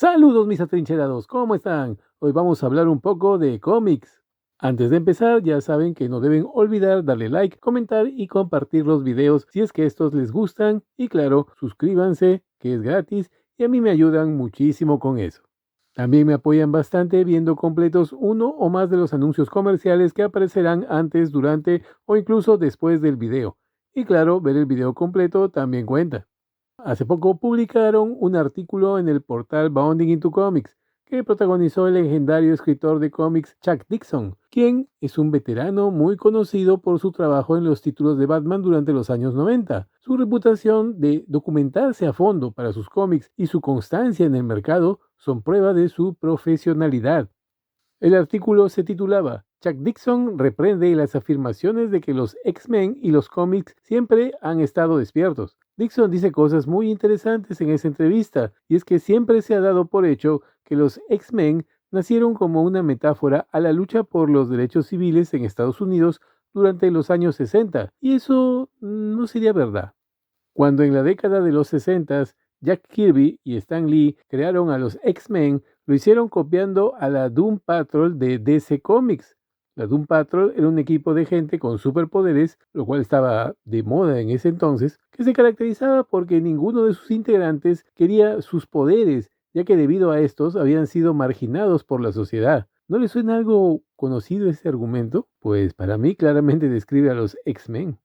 Saludos mis atrincherados, ¿cómo están? Hoy vamos a hablar un poco de cómics. Antes de empezar, ya saben que no deben olvidar darle like, comentar y compartir los videos si es que estos les gustan. Y claro, suscríbanse, que es gratis y a mí me ayudan muchísimo con eso. También me apoyan bastante viendo completos uno o más de los anuncios comerciales que aparecerán antes, durante o incluso después del video. Y claro, ver el video completo también cuenta. Hace poco publicaron un artículo en el portal Bounding into Comics que protagonizó el legendario escritor de cómics Chuck Dixon, quien es un veterano muy conocido por su trabajo en los títulos de Batman durante los años 90. Su reputación de documentarse a fondo para sus cómics y su constancia en el mercado son prueba de su profesionalidad. El artículo se titulaba Chuck Dixon reprende las afirmaciones de que los X-Men y los cómics siempre han estado despiertos. Dixon dice cosas muy interesantes en esa entrevista, y es que siempre se ha dado por hecho que los X-Men nacieron como una metáfora a la lucha por los derechos civiles en Estados Unidos durante los años 60, y eso no sería verdad. Cuando en la década de los 60 Jack Kirby y Stan Lee crearon a los X-Men, lo hicieron copiando a la Doom Patrol de DC Comics. La Doom Patrol era un equipo de gente con superpoderes, lo cual estaba de moda en ese entonces, que se caracterizaba porque ninguno de sus integrantes quería sus poderes, ya que debido a estos habían sido marginados por la sociedad. ¿No les suena algo conocido ese argumento? Pues para mí claramente describe a los X-Men.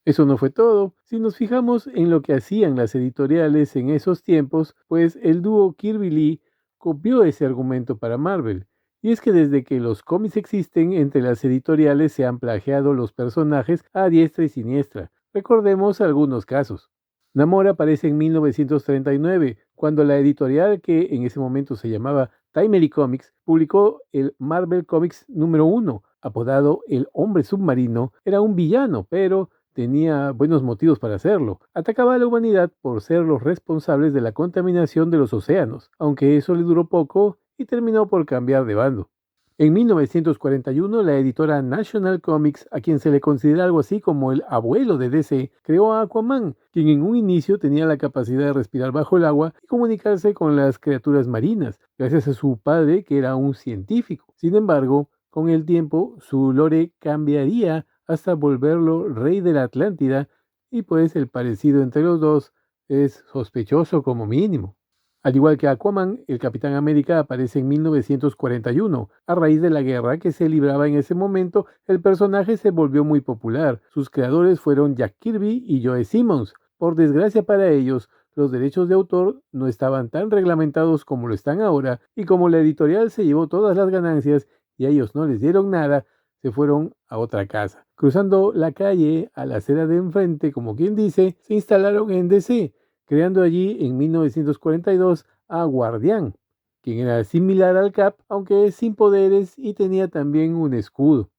Eso no fue todo. Si nos fijamos en lo que hacían las editoriales en esos tiempos, pues el dúo Kirby-Lee copió ese argumento para Marvel. Y es que desde que los cómics existen, entre las editoriales se han plagiado los personajes a diestra y siniestra. Recordemos algunos casos. Namor aparece en 1939, cuando la editorial que en ese momento se llamaba Timely Comics publicó el Marvel Comics número 1, apodado El Hombre Submarino. Era un villano, pero tenía buenos motivos para hacerlo. Atacaba a la humanidad por ser los responsables de la contaminación de los océanos, aunque eso le duró poco y terminó por cambiar de bando. En 1941, la editora National Comics, a quien se le considera algo así como el abuelo de DC, creó a Aquaman, quien en un inicio tenía la capacidad de respirar bajo el agua y comunicarse con las criaturas marinas, gracias a su padre, que era un científico. Sin embargo, con el tiempo, su lore cambiaría hasta volverlo rey de la Atlántida, y pues el parecido entre los dos es sospechoso como mínimo. Al igual que Aquaman, el Capitán América aparece en 1941. A raíz de la guerra que se libraba en ese momento, el personaje se volvió muy popular. Sus creadores fueron Jack Kirby y Joe Simmons. Por desgracia para ellos, los derechos de autor no estaban tan reglamentados como lo están ahora, y como la editorial se llevó todas las ganancias y a ellos no les dieron nada, se fueron a otra casa. Cruzando la calle a la acera de enfrente, como quien dice, se instalaron en DC, creando allí en 1942 a Guardián, quien era similar al Cap, aunque sin poderes y tenía también un escudo.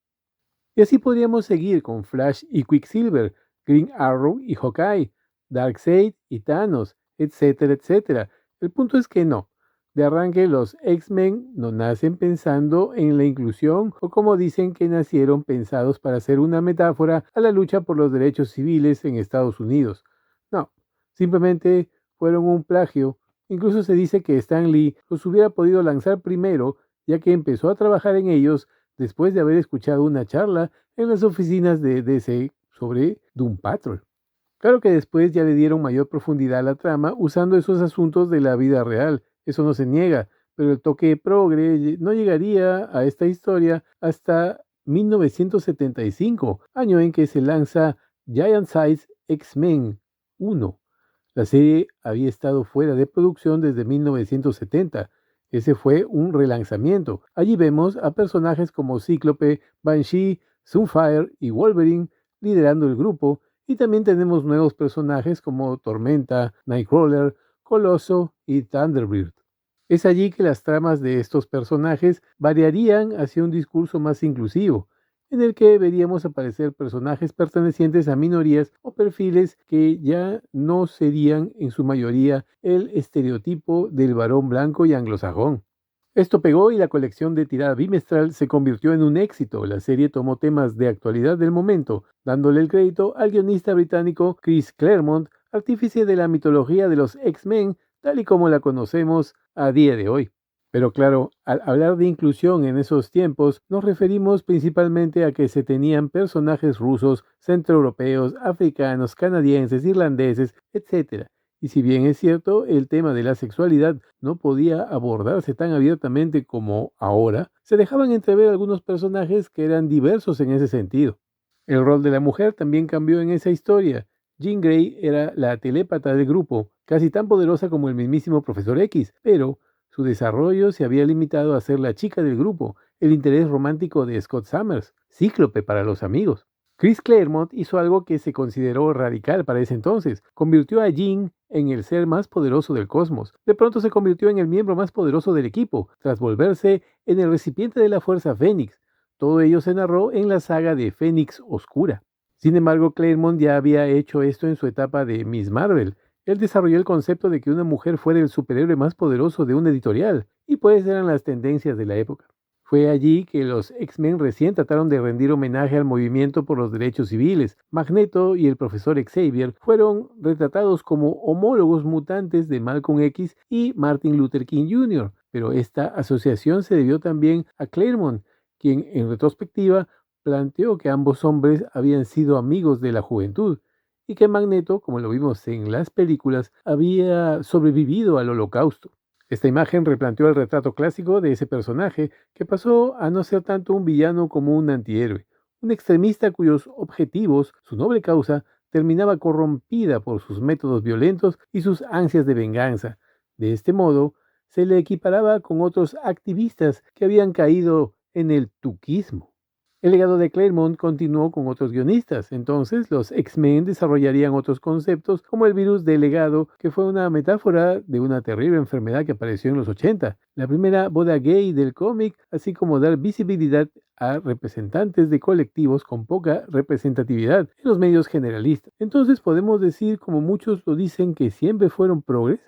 Y así podríamos seguir con Flash y Quicksilver, Green Arrow y Hawkeye, Darkseid y Thanos, etcétera, etcétera. El punto es que no. De arranque, los X-Men no nacen pensando en la inclusión o como dicen que nacieron pensados para ser una metáfora a la lucha por los derechos civiles en Estados Unidos. No, simplemente fueron un plagio. Incluso se dice que Stan Lee los hubiera podido lanzar primero, ya que empezó a trabajar en ellos después de haber escuchado una charla en las oficinas de DC sobre Doom Patrol. Claro que después ya le dieron mayor profundidad a la trama usando esos asuntos de la vida real, eso no se niega, pero el toque progre no llegaría a esta historia hasta 1975, año en que se lanza Giant Size X-Men 1. La serie había estado fuera de producción desde 1970. Ese fue un relanzamiento. Allí vemos a personajes como Cíclope, Banshee, Sunfire y Wolverine liderando el grupo, y también tenemos nuevos personajes como Tormenta, Nightcrawler, Coloso y Thunderbird. Es allí que las tramas de estos personajes variarían hacia un discurso más inclusivo, en el que veríamos aparecer personajes pertenecientes a minorías o perfiles que ya no serían en su mayoría el estereotipo del varón blanco y anglosajón. Esto pegó y la colección de tirada bimestral se convirtió en un éxito. La serie tomó temas de actualidad del momento, dándole el crédito al guionista británico Chris Claremont, artífice de la mitología de los X-Men, tal y como la conocemos a día de hoy. Pero claro, al hablar de inclusión en esos tiempos, nos referimos principalmente a que se tenían personajes rusos, centroeuropeos, africanos, canadienses, irlandeses, etc. Y si bien es cierto, el tema de la sexualidad no podía abordarse tan abiertamente como ahora, se dejaban entrever algunos personajes que eran diversos en ese sentido. El rol de la mujer también cambió en esa historia. Jean Grey era la telépata del grupo, casi tan poderosa como el mismísimo Profesor X, pero su desarrollo se había limitado a ser la chica del grupo, el interés romántico de Scott Summers, Cíclope para los amigos. Chris Claremont hizo algo que se consideró radical para ese entonces. Convirtió a Jean en el ser más poderoso del cosmos. De pronto se convirtió en el miembro más poderoso del equipo, tras volverse en el recipiente de la Fuerza Fénix. Todo ello se narró en la saga de Fénix Oscura. Sin embargo, Claremont ya había hecho esto en su etapa de Miss Marvel. Él desarrolló el concepto de que una mujer fuera el superhéroe más poderoso de una editorial, y pues eran las tendencias de la época. Fue allí que los X-Men recién trataron de rendir homenaje al movimiento por los derechos civiles. Magneto y el profesor Xavier fueron retratados como homólogos mutantes de Malcolm X y Martin Luther King Jr., pero esta asociación se debió también a Claremont, quien en retrospectiva planteó que ambos hombres habían sido amigos de la juventud y que Magneto, como lo vimos en las películas, había sobrevivido al Holocausto. Esta imagen replanteó el retrato clásico de ese personaje que pasó a no ser tanto un villano como un antihéroe, un extremista cuyos objetivos, su noble causa, terminaba corrompida por sus métodos violentos y sus ansias de venganza. De este modo, se le equiparaba con otros activistas que habían caído en el tuquismo. El legado de Claremont continuó con otros guionistas, entonces los X-Men desarrollarían otros conceptos como el virus del legado, que fue una metáfora de una terrible enfermedad que apareció en los 80, la primera boda gay del cómic, así como dar visibilidad a representantes de colectivos con poca representatividad en los medios generalistas. Entonces podemos decir, como muchos lo dicen, que siempre fueron progres.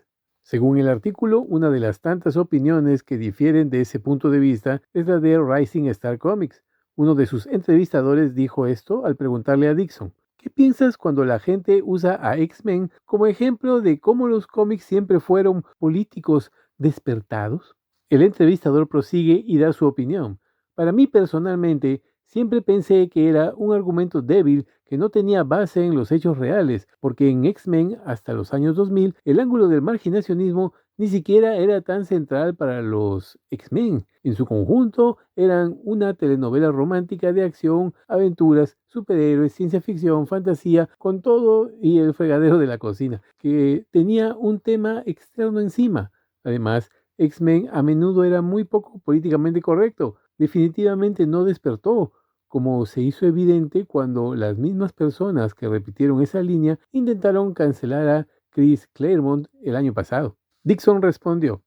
Según el artículo, una de las tantas opiniones que difieren de ese punto de vista es la de Rising Star Comics. Uno de sus entrevistadores dijo esto al preguntarle a Dixon: ¿qué piensas cuando la gente usa a X-Men como ejemplo de cómo los cómics siempre fueron políticos despertados? El entrevistador prosigue y da su opinión. Para mí personalmente, siempre pensé que era un argumento débil que no tenía base en los hechos reales, porque en X-Men hasta los años 2000 el ángulo del marginacionismo ni siquiera era tan central para los X-Men. En su conjunto eran una telenovela romántica de acción, aventuras, superhéroes, ciencia ficción, fantasía, con todo y el fregadero de la cocina, que tenía un tema externo encima. Además, X-Men a menudo era muy poco políticamente correcto. Definitivamente no despertó, como se hizo evidente cuando las mismas personas que repitieron esa línea intentaron cancelar a Chris Claremont el año pasado. Dixon respondió: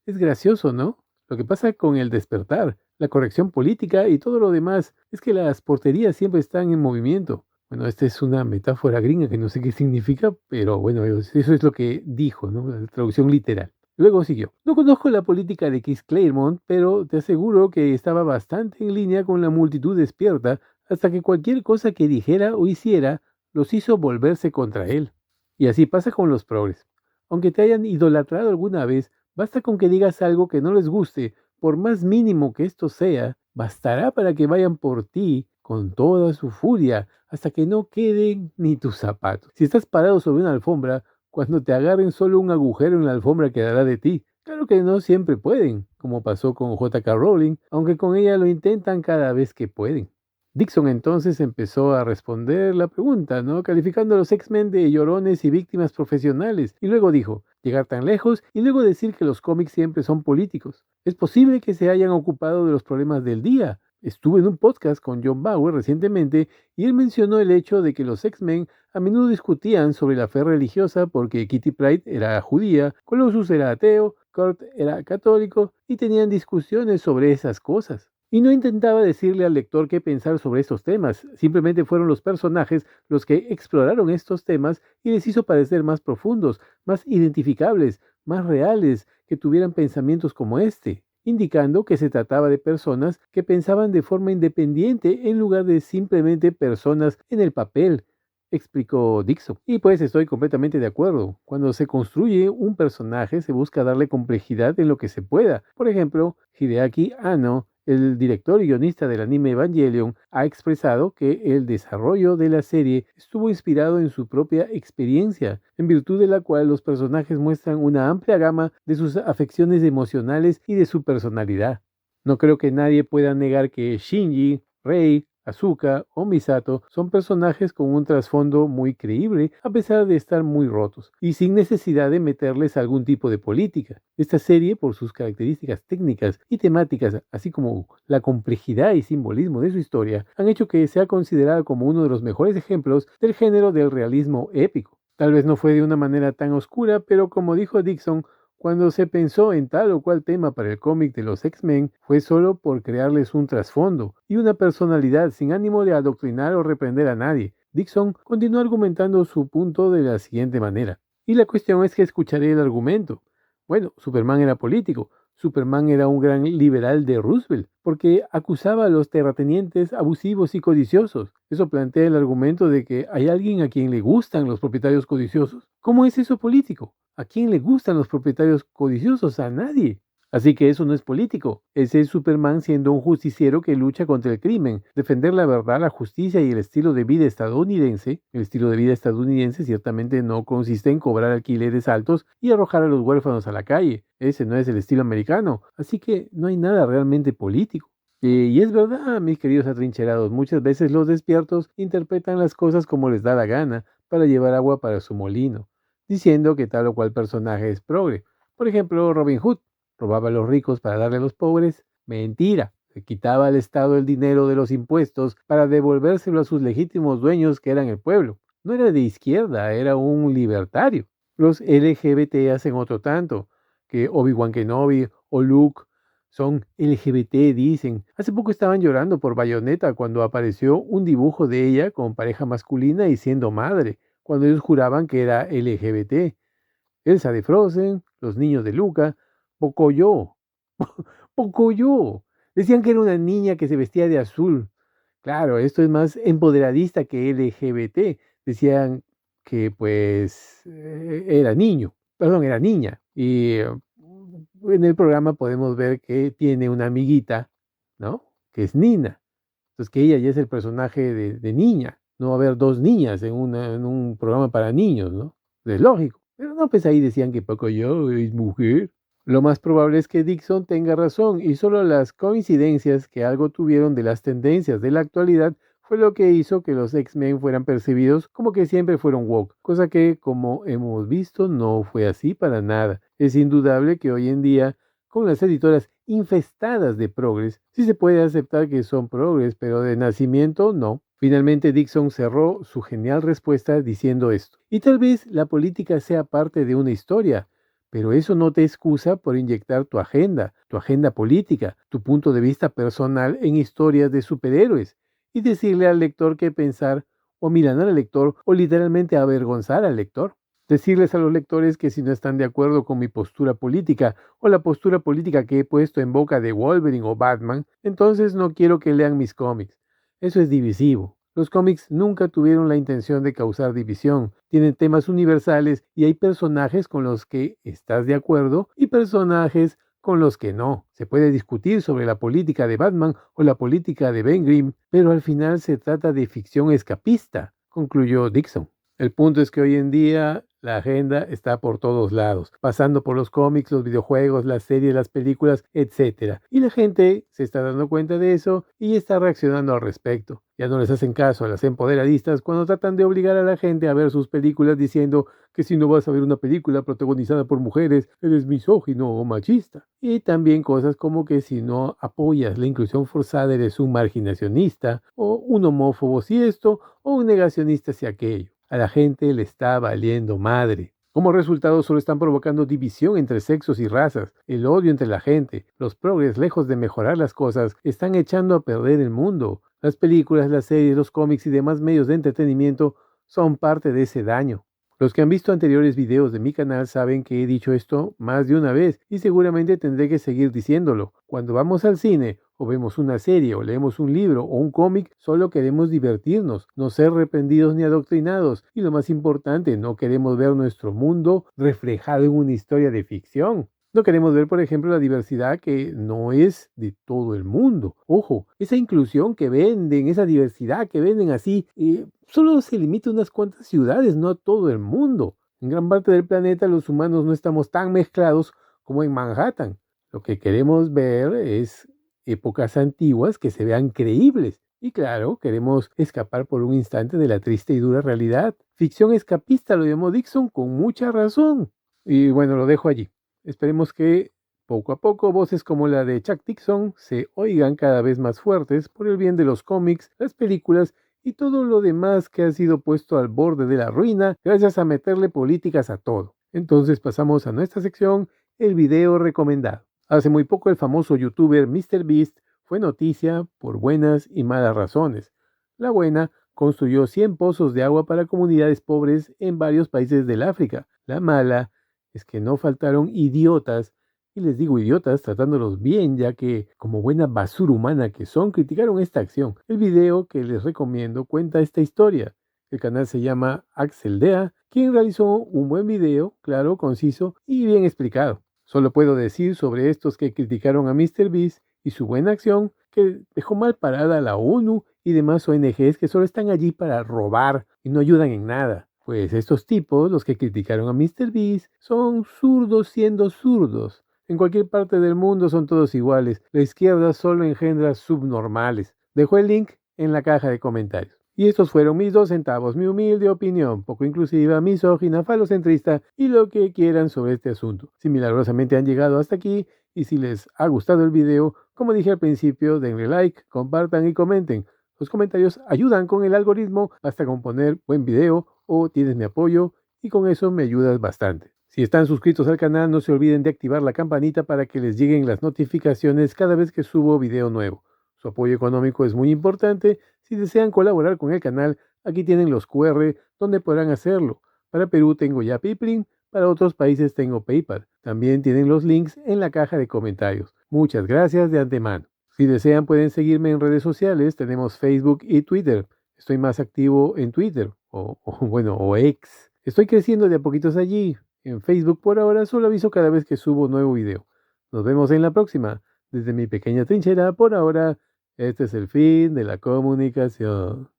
es gracioso, ¿no? Lo que pasa con el despertar, la corrección política y todo lo demás es que las porterías siempre están en movimiento. Bueno, esta es una metáfora gringa que no sé qué significa, pero bueno, eso es lo que dijo, ¿no? La traducción literal. Luego siguió: no conozco la política de Chris Claremont, pero te aseguro que estaba bastante en línea con la multitud despierta hasta que cualquier cosa que dijera o hiciera los hizo volverse contra él. Y así pasa con los progres. Aunque te hayan idolatrado alguna vez, basta con que digas algo que no les guste, por más mínimo que esto sea, bastará para que vayan por ti con toda su furia hasta que no queden ni tus zapatos. Si estás parado sobre una alfombra, cuando te agarren solo un agujero en la alfombra quedará de ti. Claro que no siempre pueden, como pasó con J.K. Rowling, aunque con ella lo intentan cada vez que pueden. Dixon entonces empezó a responder la pregunta, ¿no? Calificando a los X-Men de llorones y víctimas profesionales, y luego dijo: llegar tan lejos y luego decir que los cómics siempre son políticos. Es posible que se hayan ocupado de los problemas del día. Estuve en un podcast con John Bauer recientemente y él mencionó el hecho de que los X-Men a menudo discutían sobre la fe religiosa porque Kitty Pryde era judía, Colossus era ateo, Kurt era católico y tenían discusiones sobre esas cosas. Y no intentaba decirle al lector qué pensar sobre estos temas, simplemente fueron los personajes los que exploraron estos temas y les hizo parecer más profundos, más identificables, más reales, que tuvieran pensamientos como este, indicando que se trataba de personas que pensaban de forma independiente en lugar de simplemente personas en el papel. explicó Dixon. Y pues estoy completamente de acuerdo. Cuando se construye un personaje se busca darle complejidad en lo que se pueda. Por ejemplo, Hideaki Anno, el director y guionista del anime Evangelion, ha expresado que el desarrollo de la serie estuvo inspirado en su propia experiencia, en virtud de la cual los personajes muestran una amplia gama de sus afecciones emocionales y de su personalidad. No creo que nadie pueda negar que Shinji, Rei, Asuka o Misato son personajes con un trasfondo muy creíble a pesar de estar muy rotos y sin necesidad de meterles algún tipo de política. Esta serie, por sus características técnicas y temáticas, así como la complejidad y simbolismo de su historia, han hecho que sea considerada como uno de los mejores ejemplos del género del realismo épico. Tal vez no fue de una manera tan oscura, pero como dijo Dixon, cuando se pensó en tal o cual tema para el cómic de los X-Men, fue solo por crearles un trasfondo y una personalidad sin ánimo de adoctrinar o reprender a nadie. Dixon continuó argumentando su punto de la siguiente manera. Y la cuestión es que escucharé el argumento. Bueno, Superman era político. Superman era un gran liberal de Roosevelt, porque acusaba a los terratenientes abusivos y codiciosos. Eso plantea el argumento de que hay alguien a quien le gustan los propietarios codiciosos. ¿Cómo es eso político? ¿A quién le gustan los propietarios codiciosos? A nadie. Así que eso no es político. Ese es Superman siendo un justiciero que lucha contra el crimen, defender la verdad, la justicia y el estilo de vida estadounidense. El estilo de vida estadounidense ciertamente no consiste en cobrar alquileres altos y arrojar a los huérfanos a la calle. Ese no es el estilo americano. Así que no hay nada realmente político. Y es verdad, mis queridos atrincherados, muchas veces los despiertos interpretan las cosas como les da la gana para llevar agua para su molino, diciendo que tal o cual personaje es progre. Por ejemplo, Robin Hood robaba a los ricos para darle a los pobres. Mentira. Le quitaba al Estado el dinero de los impuestos para devolvérselo a sus legítimos dueños, que eran el pueblo. No era de izquierda, era un libertario. Los LGBT hacen otro tanto, que Obi-Wan Kenobi o Luke son LGBT, dicen. Hace poco estaban llorando por Bayonetta cuando apareció un dibujo de ella con pareja masculina y siendo madre, cuando ellos juraban que era LGBT. Elsa de Frozen, los niños de Luca, Pocoyo. Pocoyo. Decían que era una niña que se vestía de azul. Claro, esto es más empoderadista que LGBT. Decían que pues era niño, perdón, era niña. Y en el programa podemos ver que tiene una amiguita, ¿no? Que es Nina. Entonces que ella ya es el personaje de niña. No va a haber dos niñas en un programa para niños, ¿no? Es lógico. Pero no, pues ahí decían que Pocoyo es mujer. Lo más probable es que Dixon tenga razón y solo las coincidencias que algo tuvieron de las tendencias de la actualidad fue lo que hizo que los X-Men fueran percibidos como que siempre fueron woke, cosa que, como hemos visto, no fue así para nada. Es indudable que hoy en día, con las editoras infestadas de progres, sí se puede aceptar que son progres, pero de nacimiento no. Finalmente Dixon cerró su genial respuesta diciendo esto. Y tal vez la política sea parte de una historia, pero eso no te excusa por inyectar tu agenda política, tu punto de vista personal en historias de superhéroes y decirle al lector qué pensar o milanar al lector o literalmente avergonzar al lector. Decirles a los lectores que si no están de acuerdo con mi postura política o la postura política que he puesto en boca de Wolverine o Batman, entonces no quiero que lean mis cómics. Eso es divisivo. Los cómics nunca tuvieron la intención de causar división. Tienen temas universales y hay personajes con los que estás de acuerdo y personajes con los que no. Se puede discutir sobre la política de Batman o la política de Ben Grimm, pero al final se trata de ficción escapista, concluyó Dixon. El punto es que hoy en día la agenda está por todos lados, pasando por los cómics, los videojuegos, las series, las películas, etcétera. Y la gente se está dando cuenta de eso y está reaccionando al respecto. Ya no les hacen caso a las empoderadistas cuando tratan de obligar a la gente a ver sus películas diciendo que si no vas a ver una película protagonizada por mujeres, eres misógino o machista. Y también cosas como que si no apoyas la inclusión forzada eres un marginacionista o un homófobo si esto o un negacionista si aquello. A la gente le está valiendo madre. Como resultado solo están provocando división entre sexos y razas, el odio entre la gente. Los progres, lejos de mejorar las cosas, están echando a perder el mundo. Las películas, las series, los cómics y demás medios de entretenimiento son parte de ese daño. Los que han visto anteriores videos de mi canal saben que he dicho esto más de una vez y seguramente tendré que seguir diciéndolo. Cuando vamos al cine o vemos una serie, o leemos un libro o un cómic, solo queremos divertirnos, no ser reprendidos ni adoctrinados. Y lo más importante, no queremos ver nuestro mundo reflejado en una historia de ficción. No queremos ver, por ejemplo, la diversidad que no es de todo el mundo. Ojo, esa inclusión que venden, esa diversidad que venden así, solo se limita a unas cuantas ciudades, no a todo el mundo. En gran parte del planeta los humanos no estamos tan mezclados como en Manhattan. Lo que queremos ver es épocas antiguas que se vean creíbles. Y claro, queremos escapar por un instante de la triste y dura realidad. Ficción escapista, lo llamó Dixon con mucha razón. Y bueno, lo dejo allí. Esperemos que poco a poco voces como la de Chuck Dixon se oigan cada vez más fuertes por el bien de los cómics, las películas y todo lo demás que ha sido puesto al borde de la ruina gracias a meterle políticas a todo. Entonces pasamos a nuestra sección, el video recomendado. Hace muy poco el famoso youtuber MrBeast fue noticia por buenas y malas razones. La buena, construyó 100 pozos de agua para comunidades pobres en varios países del África. La mala es que no faltaron idiotas, y les digo idiotas tratándolos bien, ya que, como buena basura humana que son, criticaron esta acción. El video que les recomiendo cuenta esta historia. El canal se llama Axeldea, quien realizó un buen video, claro, conciso y bien explicado. Solo puedo decir sobre estos que criticaron a MrBeast y su buena acción, que dejó mal parada a la ONU y demás ONGs que solo están allí para robar y no ayudan en nada. Pues estos tipos, los que criticaron a MrBeast, son zurdos siendo zurdos. En cualquier parte del mundo son todos iguales. La izquierda solo engendra subnormales. Dejo el link en la caja de comentarios. Y estos fueron mis 2 centavos, mi humilde opinión, poco inclusiva, misógina, falocentrista y lo que quieran sobre este asunto. Si milagrosamente han llegado hasta aquí y si les ha gustado el video, como dije al principio, denle like, compartan y comenten. Los comentarios ayudan con el algoritmo, basta con poner buen video o tienes mi apoyo y con eso me ayudas bastante. Si están suscritos al canal, no se olviden de activar la campanita para que les lleguen las notificaciones cada vez que subo video nuevo. Su apoyo económico es muy importante. Si desean colaborar con el canal, aquí tienen los QR donde podrán hacerlo. Para Perú tengo ya Payplin, para otros países tengo PayPal. También tienen los links en la caja de comentarios. Muchas gracias de antemano. Si desean pueden seguirme en redes sociales, tenemos Facebook y Twitter. Estoy más activo en Twitter, o X. Estoy creciendo de a poquitos allí. En Facebook por ahora solo aviso cada vez que subo nuevo video. Nos vemos en la próxima. Desde mi pequeña trinchera, por ahora, este es el fin de la comunicación.